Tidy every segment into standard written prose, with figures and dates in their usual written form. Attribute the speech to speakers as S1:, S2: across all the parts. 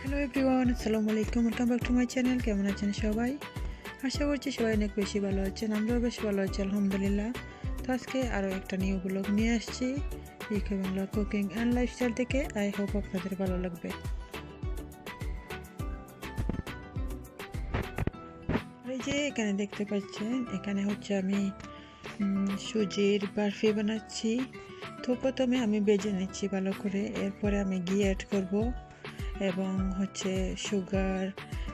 S1: Hello everyone, আসসালামু আলাইকুম। Welcome back to my channel. কেমন আছেন সবাই? আশা করছি সবাই অনেক বেশি ভালো আছেন। আমরাও বেশ ভালো আছি আলহামদুলিল্লাহ। তো আজকে আরও একটা নিউ ব্লগ নিয়ে আসছি UK Bangla cooking and lifestyle থেকে। আই হোপ আপনাদের ভালো লাগবে। আর এই যে এখানে দেখতে পাচ্ছেন, এখানে হচ্ছে আমি সুজির বরফি বানাচ্ছি। তো প্রথমে আমি বেজে নিচ্ছি ভালো করে, এরপরে আমি ঘি অ্যাড করব এবং হচ্ছে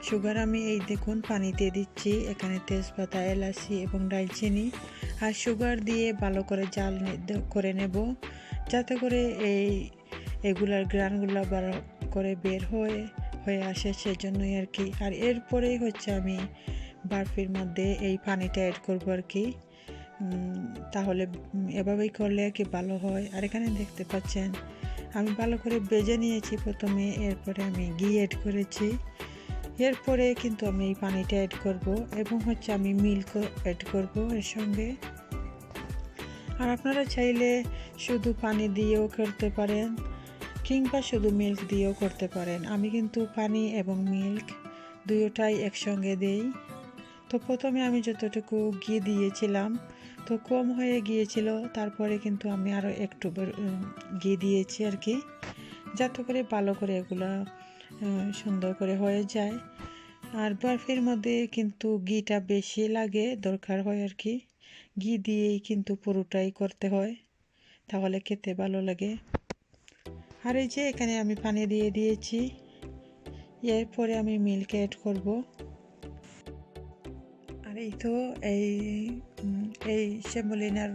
S1: সুগার আমি এই দেখুন পানিতে দিচ্ছি। এখানে তেজপাতা, এলাচি এবং দারচিনি আর সুগার দিয়ে ভালো করে জাল করে নেব, যাতে করে এগুলার গ্রানগুলো ভালো করে বের হয়ে আসে, সেজন্যই আর কি। আর এরপরেই হচ্ছে আমি বরফির মধ্যে এই পানিটা অ্যাড করবো আর কি। তাহলে এভাবেই করলে আর কি ভালো হয়। আর এখানে দেখতে পাচ্ছেন আমি ভালো করে বেজে নিয়েছি প্রথমে, এরপরে আমি ঘি অ্যাড করেছি। এরপরে কিন্তু আমি এই পানিটা অ্যাড করব এবং হচ্ছে আমি মিল্ক অ্যাড করব এর সঙ্গে। আর আপনারা চাইলে শুধু পানি দিয়েও করতে পারেন কিংবা শুধু মিল্ক দিয়েও করতে পারেন। আমি কিন্তু পানি এবং মিল্ক দুটোটাই একসঙ্গে দেই। তো প্রথমে আমি যতটুকু ঘি দিয়েছিলাম তো কম হয়ে গিয়েছিল, তারপরে কিন্তু আমি আরও একটু ঘি দিয়েছি আর কি, যাতে করে ভালো করে এগুলো সুন্দর করে হয়ে যায়। আর বরফির মধ্যে কিন্তু ঘিটা বেশি লাগে, দরকার হয় আর কি। ঘি দিয়েই কিন্তু পুরোটাই করতে হয়, তাহলে খেতে ভালো লাগে। আর এই যে এখানে আমি পানি দিয়ে দিয়েছি, এরপরে আমি মিল্ক অ্যাড করব। আর এই তো এই সেমোলিনার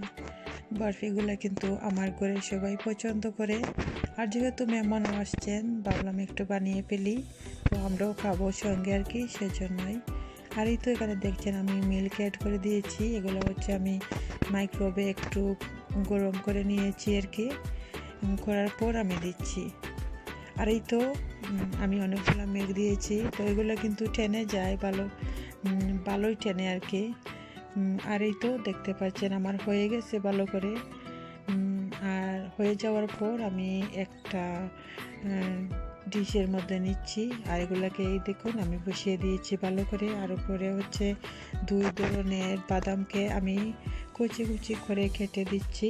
S1: বরফিগুলো কিন্তু আমার ঘরে সবাই পছন্দ করে। আর যেহেতু মেহমানও আসছেন, ভাবলাম একটু বানিয়ে ফেলি, তো আমরাও খাবো সঙ্গে আর কি, সেজন্যই। আর এই তো এখানে দেখছেন আমি মিল্ক অ্যাড করে দিয়েছি। এগুলো হচ্ছে আমি মাইক্রোওয়েভে একটু গরম করে নিয়েছি আর কি, করার পর আমি দিচ্ছি। আর এই তো আমি অনেকগুলো মিল্ক দিয়েছি, তো এগুলো কিন্তু টেনে যায়, ভালোই টেনে আর কি। আর এই তো দেখতে পাচ্ছেন আমার হয়ে গেছে ভালো করে। আর হয়ে যাওয়ার পর আমি একটা ডিশের মধ্যে নিচ্ছি। আর এগুলোকে এই দেখুন আমি বসিয়ে দিয়েছি ভালো করে। আর উপরে হচ্ছে 2 ধরনের বাদামকে আমি কুচি কুচি করে কেটে দিচ্ছি।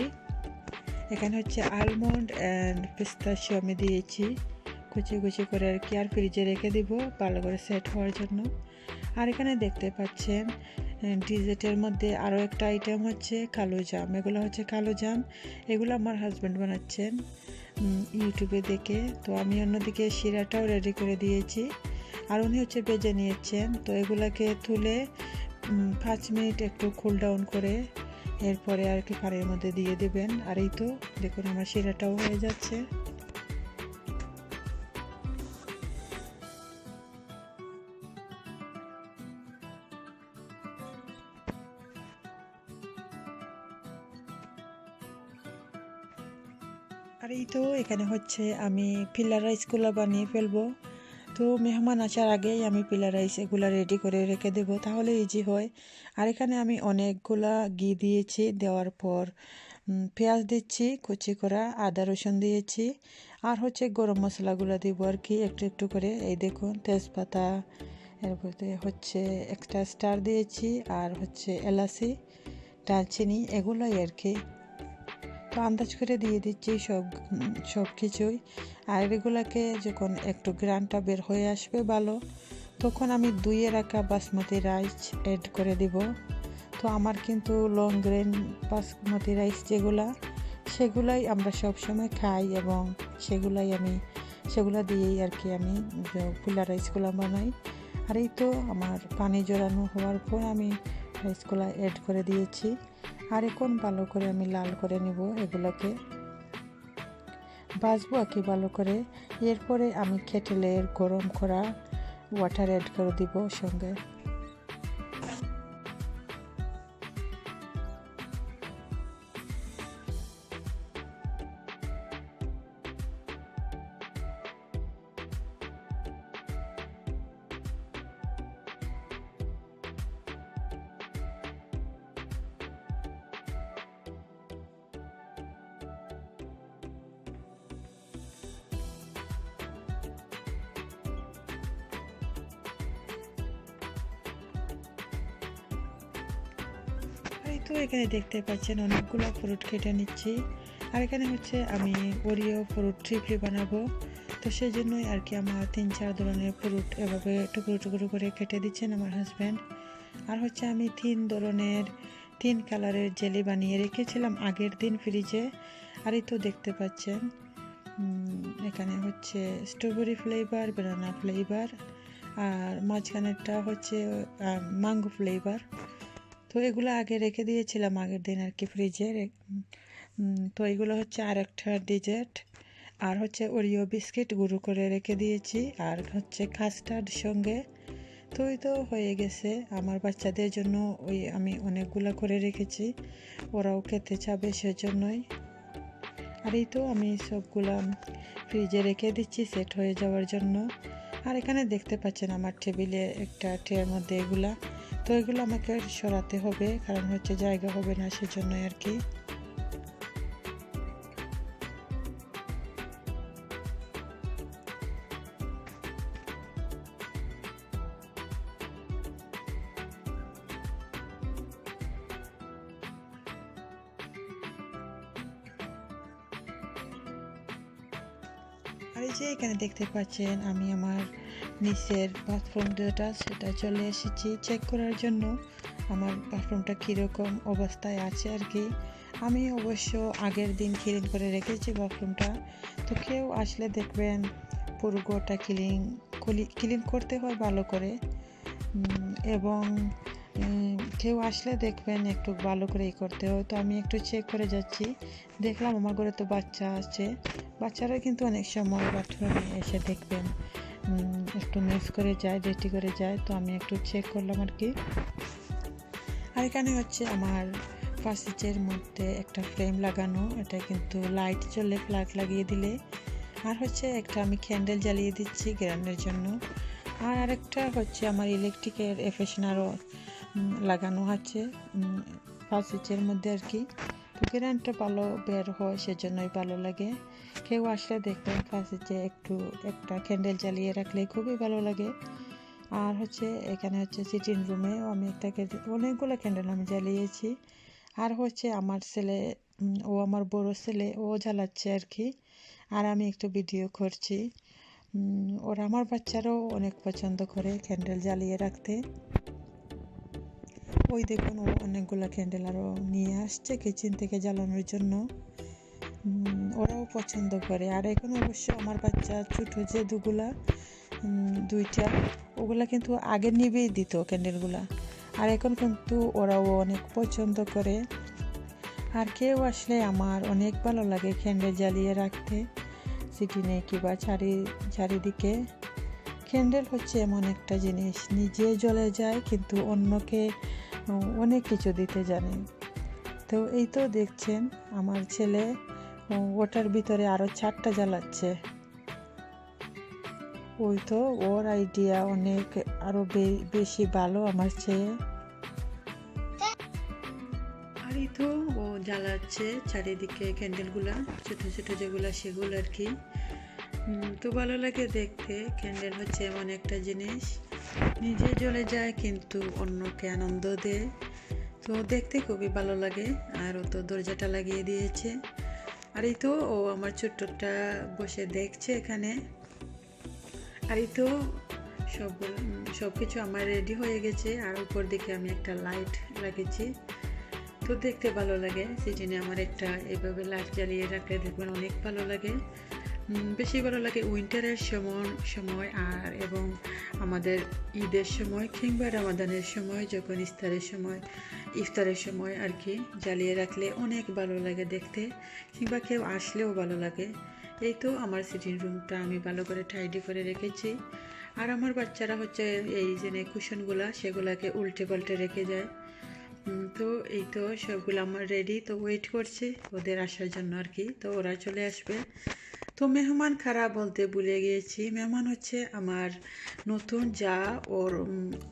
S1: এখানে হচ্ছে আলমন্ড অ্যান্ড পিস্তাশিও আমি দিয়েছি কুচি কুচি করে আর কি। আর ফ্রিজে রেখে দিব ভালো করে সেট হওয়ার জন্য। আর এখানে দেখতে পাচ্ছেন ডিজার্টের মধ্যে আরও একটা আইটেম হচ্ছে কালো জাম। এগুলো হচ্ছে কালো জাম, এগুলো আমার হাজব্যান্ড বানাচ্ছেন ইউটিউবে দেখে। তো আমি অন্যদিকে শিরাটাও রেডি করে দিয়েছি, আর উনি হচ্ছে ভেজে নিয়েছেন। তো এগুলাকে তুলে 5 মিনিট একটু কুল ডাউন করে এরপরে আর কি পানির মধ্যে দিয়ে দেবেন। আর এই তো দেখুন আমার শিরাটাও হয়ে যাচ্ছে। আর এই তো এখানে হচ্ছে আমি পিলার রাইসগুলো বানিয়ে ফেলবো। তো মেহমান আসার আগেই আমি পিলার রাইস এগুলো রেডি করে রেখে দেবো, তাহলে ইজি হয়। আর এখানে আমি অনেকগুলা ঘি দিয়েছি, দেওয়ার পর পেঁয়াজ দিচ্ছি কুচি করা, আদা রসুন দিয়েছি, আর হচ্ছে গরম মশলাগুলো দিব আর কি একটু একটু করে। এই দেখুন তেজপাতা, এরপরে হচ্ছে একটা স্টার দিয়েছি, আর হচ্ছে এলাচি, দারচিনি, এগুলোই আর কি। তো আন্দাজ করে দিয়ে দিচ্ছি সব কিছুই। আর এগুলোকে যখন একটু গ্রানটা বের হয়ে আসবে ভালো, তখন আমি ধুয়ে রাখা বাসমতি রাইস অ্যাড করে দিব। তো আমার কিন্তু লং গ্রেন বাসমতি রাইস সেগুলাই আমরা সবসময় খাই, এবং সেগুলা দিয়েই আর কি আমি পোলা রাইসগুলো বানাই। আর এই তো আমার পানি জড়ানো হওয়ার পর আমি রাইসগুলো অ্যাড করে দিয়েছি। আর এখন ভালো করে আমি লাল করে নেব, এগুলোকে ভাজবো আর কি ভালো করে। এরপরে আমি কেটেলের গরম করা ওয়াটার অ্যাড করে দিব সঙ্গে। তো এখানে দেখতে পাচ্ছেন অনেকগুলো ফ্রুট কেটে নিচ্ছি। আর এখানে হচ্ছে আমি ওরিও ফ্রুট ট্রিপলি বানাবো, তো সেই জন্যই আর কি আমার 3-4 ধরনের ফ্রুট এভাবে টুকরো টুকরো করে কেটে দিচ্ছেন আমার হাজব্যান্ড। আর হচ্ছে আমি 3 কালারের জেলি বানিয়ে রেখেছিলাম আগের দিন ফ্রিজে। আর এই তো দেখতে পাচ্ছেন এখানে হচ্ছে স্ট্রবেরি ফ্লেভার, ব্যানানা ফ্লেভার, আর মাঝখানেরটা হচ্ছে ম্যাঙ্গো ফ্লেভার। তো এগুলো আগে রেখে দিয়েছিলাম আগের দিন আর কি ফ্রিজে। তো এগুলো হচ্ছে আর একটা ডেজার্ট, আর হচ্ছে ওরিও বিস্কিট গুঁড়ো করে রেখে দিয়েছি, আর হচ্ছে কাস্টার্ড সঙ্গে। তো এই তো হয়ে গেছে আমার বাচ্চাদের জন্য। আমি অনেকগুলো করে রেখেছি, ওরাও খেতে চাবে সেজন্যই। আর এই তো আমি সবগুলা ফ্রিজে রেখে দিচ্ছি সেট হয়ে যাওয়ার জন্য। আর এখানে দেখতে পাচ্ছেন আমার টেবিলে একটা ট্রের মধ্যে এগুলা, তো এগুলো আমাকে সরাতে হবে কারণ হচ্ছে জায়গা হবে না সেজন্যই আর কি। আর এই যে এখানে দেখতে পাচ্ছেন আমি আমার নিচের বাথরুম যেটা সেটা চলে এসেছি চেক করার জন্য আমার বাথরুমটা কীরকম অবস্থায় আছে আর কি। আমি অবশ্য আগের দিন ক্লিন করে রেখেছি বাথরুমটা, তো কেউ আসলে দেখবেন পুরো গোটা ক্লিন করতে হয় ভালো করে, এবং কেউ আসলে দেখবেন একটু ভালো করে করতে হয়। তো আমি একটু চেক করে যাচ্ছি, দেখলাম আমার ঘরে তো বাচ্চা আছে, বাচ্চারা কিন্তু অনেক সময় বাথরুমে এসে দেখবেন একটু মিস করে যায়, ডেটি করে যায়। তো আমি একটু চেক করলাম আর কি। আর এখানে হচ্ছে আমার ফার্নিচারের মধ্যে একটা ফ্রেম লাগানো, এটা কিন্তু লাইট চলে প্লাগ লাগিয়ে দিলে। আর হচ্ছে একটা আমি ক্যান্ডেল জ্বালিয়ে দিচ্ছি গ্যারান্ডের জন্য। আর আরেকটা হচ্ছে আমার ইলেকট্রিকের এফেশনারও লাগানো আছে ফার্নিচারের মধ্যে আর কি। তো গ্যারান্ডটা ভালো বের হয় সেজন্যই ভালো লাগে। কেউ আসলে দেখবেন ফার্নিচারে একটা ক্যান্ডেল জ্বালিয়ে রাখলে খুবই ভালো লাগে। আর হচ্ছে এখানে হচ্ছে সিটিং রুমে আমি অনেকগুলো ক্যান্ডেল আমি জ্বালিয়েছি। আর হচ্ছে আমার ছেলে, ও আমার বড় ছেলে, ও জ্বালাচ্ছে আর কি, আর আমি একটু ভিডিও করছি। ওরা আমার বাচ্চারাও অনেক পছন্দ করে ক্যান্ডেল জ্বালিয়ে রাখতে। ওই দেখুন ও অনেকগুলো ক্যান্ডেল আরও নিয়ে আসছে কিচেন থেকে জ্বালানোর জন্য, ওরাও পছন্দ করে। আর এখন অবশ্য আমার বাচ্চা ছোটো যে দুইটা ওগুলা কিন্তু আগে নিবেই দিত ক্যান্ডেলগুলা, আর এখন কিন্তু ওরাও অনেক পছন্দ করে। আর কেউ আসলে আমার অনেক ভালো লাগে ক্যান্ডেল জ্বালিয়ে রাখতে সিটিনে কিংবা চারিদিকে। ক্যান্ডেল হচ্ছে এমন একটা জিনিস নিজে জ্বলে যায় কিন্তু অন্যকে অনেক কিছু দিতে জানে। তো এই তো দেখছেন আমার ছেলে ওটার ভিতরে আরও 4টা জ্বালাচ্ছে। ওই তো ওর আইডিয়া অনেক আরও বেশি ভালো আমার চেয়ে। আর এই তো ও জ্বালাচ্ছে চারিদিকে ক্যান্ডেলগুলা, ছোটো ছোটো যেগুলা সেগুলো আর কি। তো ভালো লাগে দেখতে। ক্যান্ডেল হচ্ছে এমন একটা জিনিস নিজে জ্বলে যায় কিন্তু অন্যকে আনন্দ দেয়, তো দেখতে খুবই ভালো লাগে। আর ও তো দরজাটা লাগিয়ে দিয়েছে। আর এই তো ও আমার ছোট্টটা বসে দেখছে এখানে। আর এই তো সব কিছু আমার রেডি হয়ে গেছে। আর উপর দিকে আমি একটা লাইট লাগিয়েছি, তো দেখতে ভালো লাগে। সিজনে আমার একটা এভাবে লাইট জ্বালিয়ে রাখলে দেখবেন অনেক ভালো লাগে। বেশি ভালো লাগে উইন্টারের সময় আর এবং আমাদের ঈদের সময় কিংবা রমাদানের সময়, যখন ইফতারের সময় আর কি জ্বালিয়ে রাখলে অনেক ভালো লাগে দেখতে, কিংবা কেউ আসলেও ভালো লাগে। এই তো আমার সিটিং রুমটা আমি ভালো করে টাইডি করে রেখেছি। আর আমার বাচ্চারা হচ্ছে এই যে কুশনগুলা সেগুলাকে উল্টে পাল্টে রেখে যায়। তো এই তো সবগুলো আমার রেডি, তো ওয়েট করছি ওদের আসার জন্য আর কি। তো ওরা চলে আসবে। তো মেহমান খারাপ বলতে ভুলে গিয়েছি, মেহমান হচ্ছে আমার নতুন যা,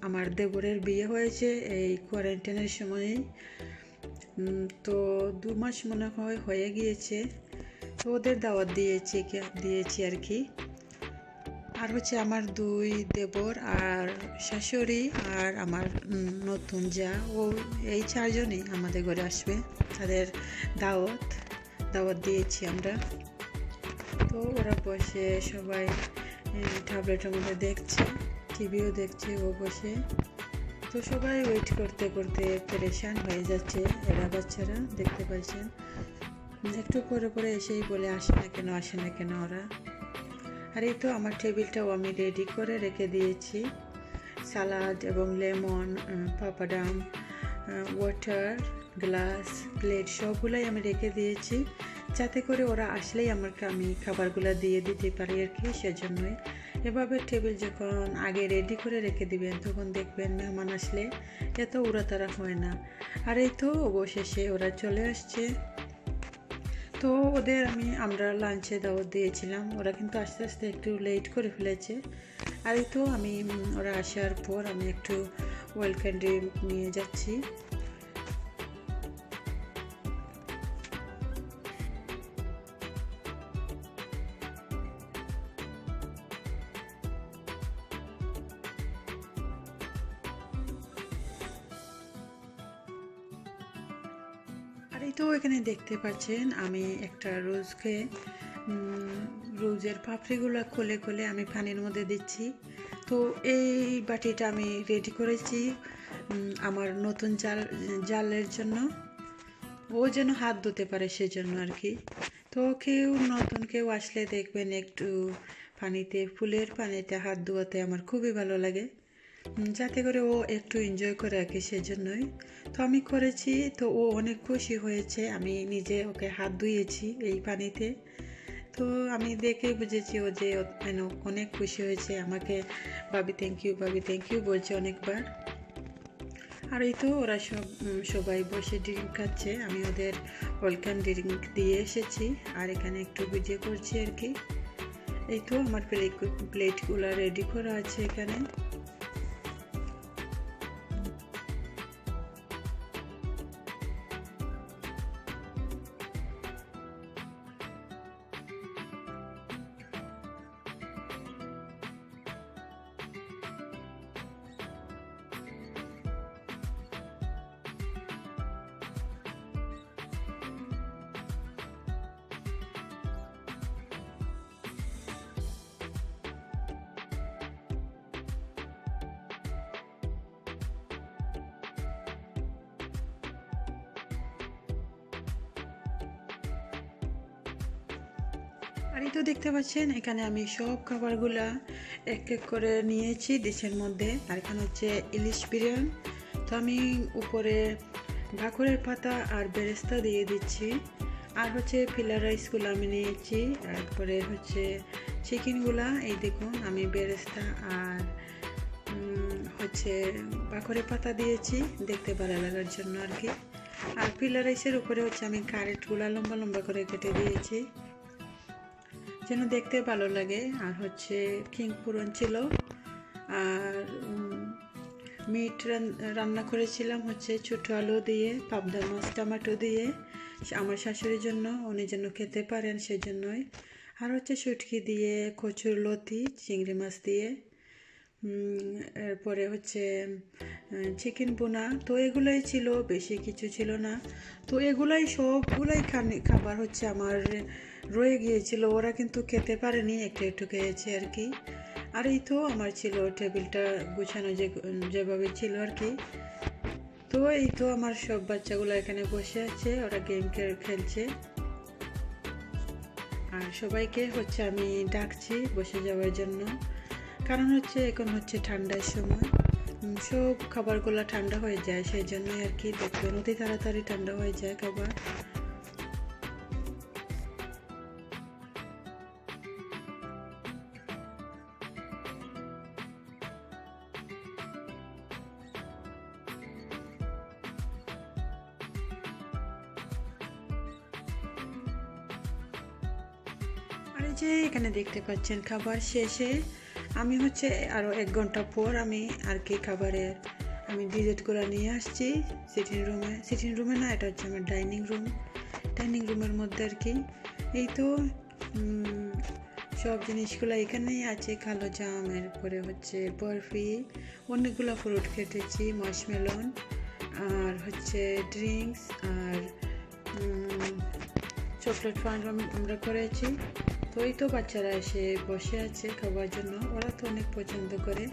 S1: আমার দেবরের বিয়ে হয়েছে এই কোয়ারেন্টাইনের সময়ই। তো 2 মাস মনে হয় হয়ে গিয়েছে। তো ওদের দাওয়াত দিয়েছি আর কি। আর হচ্ছে আমার 2 দেবর আর শাশুড়ি আর আমার নতুন যা, ও এই 4 জনই আমাদের ঘরে আসবে। তাদের দাওয়াত দিয়েছি আমরা। তো ওরা বসে সবাই ট্যাবলেটের মধ্যে দেখছে, টিভিও দেখছে ও বসে। তো সবাই ওয়েট করতে করতে পেরেশান হয়ে যাচ্ছে। এরা বাচ্চারা দেখতে পাচ্ছেন একটু পরে এসেই বলে আসে না কেন ওরা। আর এই তো আমার টেবিলটাও আমি রেডি করে রেখে দিয়েছি। সালাদ এবং লেমন, পাপাডাম, ওয়াটার, গ্লাস, প্লেট সবগুলাই আমি রেখে দিয়েছি, যাতে করে ওরা আসলেই আমি খাবারগুলো দিয়ে দিতে পারি আর কি। সেজন্যই এভাবে টেবিল যখন আগে রেডি করে রেখে দিবেন, তখন দেখবেন মেহমান আসলে এত উড়াতাড়া হয় না। আর এই তো অবশেষে ওরা চলে আসছে। তো ওদের আমরা লাঞ্চে দাওয়াত দিয়েছিলাম, ওরা কিন্তু আস্তে আস্তে একটু লেট করে ফেলেছে। আর এই তো ওরা আসার পর আমি একটু ওয়েলকাম ড্রিঙ্ক নিয়ে যাচ্ছি। আর এই তো এখানে দেখতে পাচ্ছেন আমি একটা রোজের পাপড়িগুলো কোলে আমি পানির মধ্যে দিচ্ছি। তো এই বাটিটা আমি রেডি করেছি আমার নতুন জালের জন্য, ও যেন হাত ধুতে পারে সেজন্য আর কি। তো নতুন কেউ আসলে দেখবেন একটু ফুলের পানিতে হাত ধোয়াতে আমার খুবই ভালো লাগে, যাতে করে ও একটু এনজয় করে আর কি। সেজন্যই তো আমি করেছি। তো ও অনেক খুশি হয়েছে, আমি নিজে ওকে হাত ধুয়েছি এই পানিতে। তো আমি দেখে বুঝেছি ও যে অনেক খুশি হয়েছে, আমাকে ভাবি থ্যাংক ইউ বলছে অনেকবার। আর এই তো ওরা সবাই বসে ড্রিঙ্ক খাচ্ছে, আমি ওদের ওয়েলকাম ড্রিঙ্ক দিয়ে এসেছি আর এখানে একটু ভিডিও করছি আর কি। এই তো আমার প্লেটগুলো রেডি করা আছে এখানে। আর এই তো দেখতে পাচ্ছেন এখানে আমি সব খাবারগুলা এক এক করে নিয়েছি ডিশের মধ্যে। আর এখানে হচ্ছে ইলিশ বিরিয়ানি। তো আমি উপরে ভাকুরের পাতা আর বেরেস্তা দিয়ে দিচ্ছি। আর হচ্ছে ফিলা রাইসগুলো আমি নিয়েছি। তারপরে হচ্ছে চিকেনগুলা, এই দেখুন আমি বেরেস্তা আর হচ্ছে ভাকুরের পাতা দিয়েছি দেখতে ভালো লাগার জন্য আর কি। আর ফিলা রাইসের উপরে হচ্ছে আমি ক্যারেটগুলা লম্বা লম্বা করে কেটে দিয়েছি যেন দেখতে ভালো লাগে। আর হচ্ছে কিং পুরন ছিল। আর মিট রান্না করেছিলাম হচ্ছে ছোটো আলু দিয়ে, পাবদা মাছ টমেটো দিয়ে, আমার শাশুড়ির জন্য, উনি যেন খেতে পারেন সেজন্যই। আর হচ্ছে শুটকি দিয়ে, কচুর লতি, চিংড়ি মাছ দিয়ে, এরপরে হচ্ছে চিকেন বোনা। তো এগুলাই ছিল, বেশি কিছু ছিল না। তো সবগুলাই খাবার হচ্ছে আমার রয়ে গিয়েছিল, ওরা কিন্তু খেতে পারেনি, একটু খেয়েছে আর কি। আর এই তো আমার ছিল টেবিলটা গুছানো যেভাবে ছিল আর কি। তো এই তো আমার সব বাচ্চাগুলো এখানে বসে আছে, ওরা গেম খেলছে। আর সবাইকে হচ্ছে আমি ডাকছি বসে যাওয়ার জন্য, কারণ হচ্ছে এখন হচ্ছে ঠান্ডার সময়, সব খাবারগুলো ঠান্ডা হয়ে যায়, সেই জন্যই আর কি। দেখবেন অতি তাড়াতাড়ি ঠান্ডা হয়ে যায় খাবার। আর এই যে এখানে দেখতে পাচ্ছেন খাবার শেষে আমি হচ্ছে আরও 1 ঘন্টা পর আমি আর কি আমি ডিজার্টগুলো নিয়ে আসছি সিটিং রুমে না, এটা হচ্ছে আমার ডাইনিং রুমের মধ্যে আর কি। এই তো সব জিনিসগুলো এখানেই আছে, কালো জাম, এরপরে হচ্ছে বরফি, অনেকগুলো ফ্রুট কেটেছি, মার্শমেলন, আর হচ্ছে ড্রিঙ্কস, আর চকলেট ফান্ড আমরা করেছি। তো এই তো বাচ্চারা এসে বসে আছে খাবার জন্য, ওরা তো অনেক পছন্দ করে।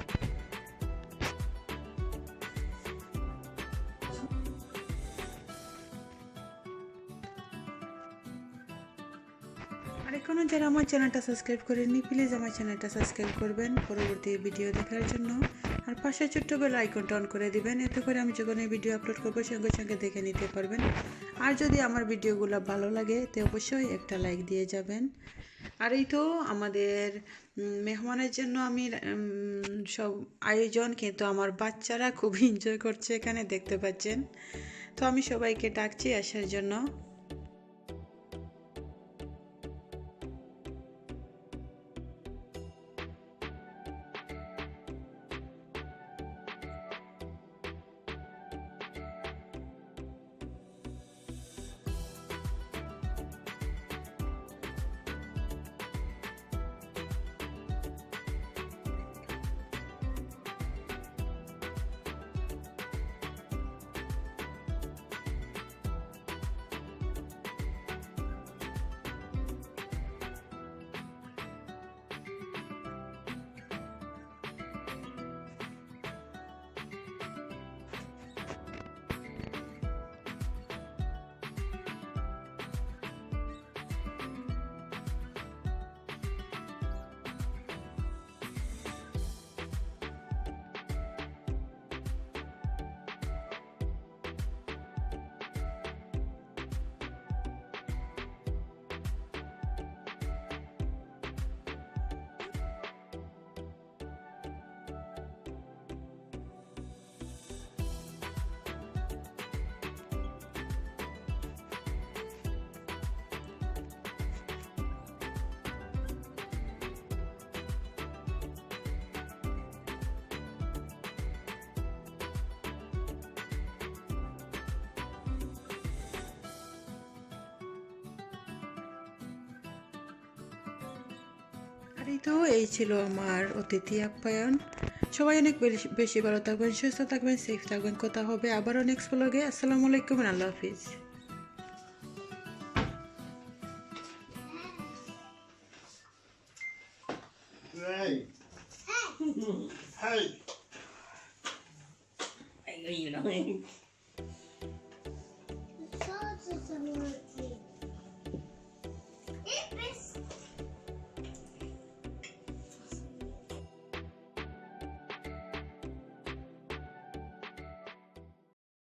S1: আর এখনো যারা আমার চ্যানেলটা সাবস্ক্রাইব করেননি, প্লিজ আমার চ্যানেলটা সাবস্ক্রাইব করবেন পরবর্তী ভিডিও দেখার জন্য। আর পাশে ছোট্ট বেল আইকনটা অন করে দিবেন, এতে করে আমি যখন এই ভিডিও আপলোড করবো সঙ্গে সঙ্গে দেখে নিতে পারবেন। আর যদি আমার ভিডিওগুলো ভালো লাগে তো অবশ্যই একটা লাইক দিয়ে যাবেন। আর এই তো আমাদের মেহমানের জন্য আমি সব আয়োজন, কিন্তু আমার বাচ্চারা খুব এনজয় করছে এখানে, দেখতে পাচ্ছেন। তো আমি সবাইকে ডাকছি আসার জন্য। আর এই ছিল আমার অতিথি আপ্যায়ন। সবাই অনেক বেশি ভালো থাকবেন, সুস্থ থাকবেন, সেফ থাকবেন। কথা হবে আবারও নেক্সট ব্লগে। আসসালামু আলাইকুম, আল্লাহ হাফিজ।
S2: Hey. Hey. Hey, you know.